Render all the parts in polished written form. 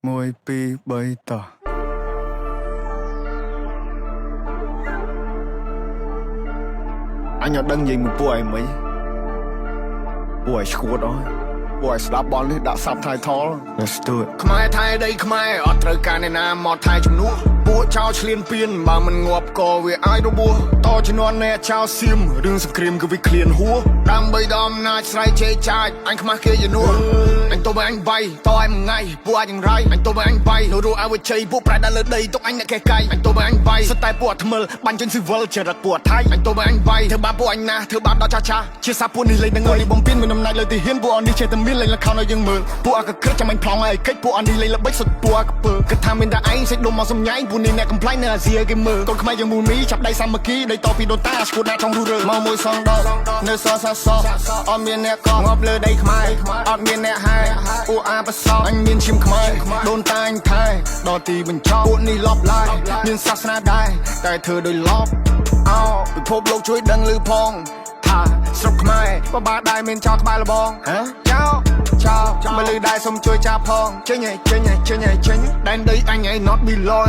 មួយពីរបីតោះអញអត់ដឹងនិយាយមួយពួកឯងមិនពួកឯងឈួតអស់ពួកឯងស្ដាប់បលនេះដាក់ subtitle Let's do it ខ្មែរថៃដីខ្មែរអត់ត្រូវការអ្នកណាមកថៃជំនួសពួកចោលឆ្លៀនពៀនបើមិនងាប់ក៏វាអាចរបួសតជំនាន់អ្នកចោលសៀមរឿងសង្គ្រាមគឺវាឃ្លានហួរដើម្បីដល់អំណាចស្រ័យជេរចាចអញខ្មាស់គេជំនួសអញទៅបើអញបាយតឲ្យមួយថ្ងៃពួកអាចយ៉ាងไรអញទៅបើអញបាយនៅរស់ឲ្យវិជ័យពួកប្រែដល់លើដីទុកអញអ្នកកែកាយអញទៅបើអញបាយស្តែពួកថ្មិលបាញ់ជនស៊ីវិលចរិតពួកថៃអញទៅបើអញបាយធ្វើបាបពួកអញណាធ្វើបាបដល់ចាចាជាសាពួកនេះលេងនឹងឲ្យបំពេញមានអំណាចលើទីហ៊ានពួកអននេះចេះតែមានលេងលខោឲ្យយើងមើលពួកអកក្រឹកចាំអញប្លង់ឲ្យកិច្ចពួកអននេះលេងល្បិចសុទ្ធពួកអកពើគិតថាមានតែឯងសេចដុំមកសំញ៉ៃពួកនេះអ្នកកំ ប្លែងនៅអាស៊ីគេមើលកូនខ្មែរយ៉ាងមូមីចាប់ដៃសាមគ្គីដៃតពីដូនតាស្គូតណាtrongរស់រើមកមួយសងដកនៅសសសអត់មានអ្នកកងប់លើដីខ្មែរអត់មានអ្នកហាយពួកអាបសអញមានឈាមខ្មែរដូនតាអញថែដល់ទីបញ្ចប់ពួកនេះលប់ឡាយមានសាសនាដែរតែធ្វើដោយលប់អោពិភពលោកជួយដឹងឮផងថាស្រុកខ្មែរបបាដែរមានចោលក្បាលលបងចោលមកលឺដែរសុំជួយចាប់ផងចេញដែនដីអញឯង not below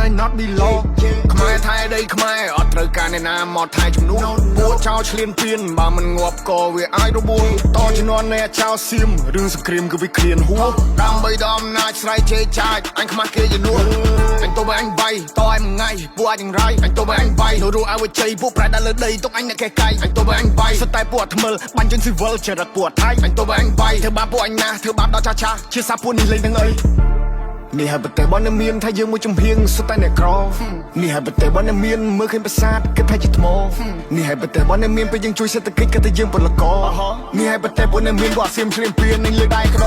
ខ្មែរថៃដីខ្មែរអត់ត្រូវការអ្នកណាមកថៃជំនួសពួកចោលឆ្លៀនពៀនបើមិនងាប់ក៏វាអាចរបួសតជំនាន់អ្នកចោលសៀមរឿងសង្គ្រាមគឺវាឃ្លានហួរដើម្បីដល់អំណាចស្រ័យជេរចាចអញខ្មាស់គេជំនួសអញទៅបើអញបាយតឲ្យមួយថ្ងៃពួកអាចយ៉ាងไรអញទៅបើអញបាយនៅរស់ឲ្យវិជ័យពួកប្រែដល់លើដីទុកអញអ្នកកែកាយអញទៅបើអញបាយស្តែពួកថ្មិលបាញ់ជនស៊ីវិលចរិតពួកថៃអញទៅបើអញបាយធ្វើបាបពួកអញណាធ្វើបាបដល់ចាចាជាសាពួកនេះលេងនឹងអីនេះហើយប្រទេសបនមានថាយើងមួយចំហៀងសុទ្ធតែអ្នកក្រនេះហើយប្រទេសបនមានមើលឃើញប្រាសាទគិតថាជាថ្មនេះហើយប្រទេសបនមានពេលយើងជួយសេដ្ឋកិច្ចគិតថាយើងពលករនេះហើយប្រទេសបនមានវត្តសៀមឆ្លៀនពៀននឹងលើដៃក្រ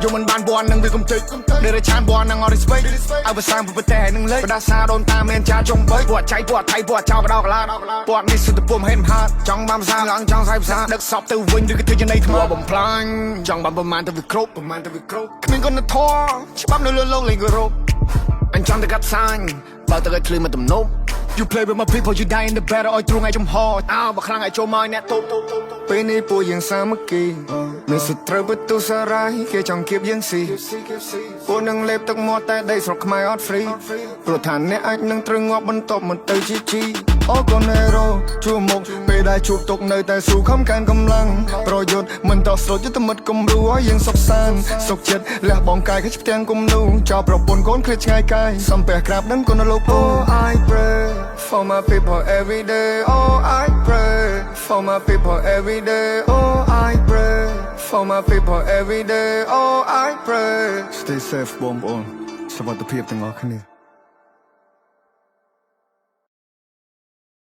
យកមិនបានបននឹងវាកំទេចដែលរឆានបននឹងអត់ respect ឲ្យភាសាប្រទេសនឹងលេខបដាសាដូនតាមានចាចុងបីពួកចៃពួកថៃពួកចោលបដោកឡាពួកនេះសុទ្ធតែពុំហេមហាត់ចង់បានភាសាឡើងចង់សាយភាសាដឹកសពទៅវិញឬក៏ធ្វើចំណៃថ្មបំផ្លាញចង់បានប្រមាណទៅវាគ្រប់គ្មានគុណធម៌ច្បាប់នៅលើលោកលេងគោរពអញចង់តែកាត់សាញ់បើទៅឲ្យឃ្លីមកទំនប់ You play with my people you die in the battle ឲ្យទ្រង់ឲ្យចំហអោបើខ្លាំងឲ្យចូលមកអ្នកតូបពេលនេះពួកយើងសាមគ្គីមានសត្រូវបន្ទុសារាយគេចង់គៀបយើងស៊ីពួកនឹងលេបទឹកមាត់តែដីស្រុកខ្មែរអត់ free ព្រោះថាអ្នកអាចនឹងត្រូវងាប់បន្ទាប់មកទៅជីអូកូនេរ៉ូជួមុខពេលដែលជួបទុកនៅតែស៊ូខំកានកម្លាំងប្រយុទ្ធមិនតស្រូតយុទ្ធមិត្តគំរូឲ្យយើងសុខសាន្តសុខចិត្តលះបងកាយគេផ្ទាំងគំនូចោលប្រពន្ធកូនឃ្លាតឆ្ងាយកាយសំពះក្រាបដឹងគុណលោក Oh I pray for my people every day Oh I pray for my people every day Oh I pray for my people every day Oh I pray Stay safe បងប្អូនសុខភាពទាំងអស់គ្នា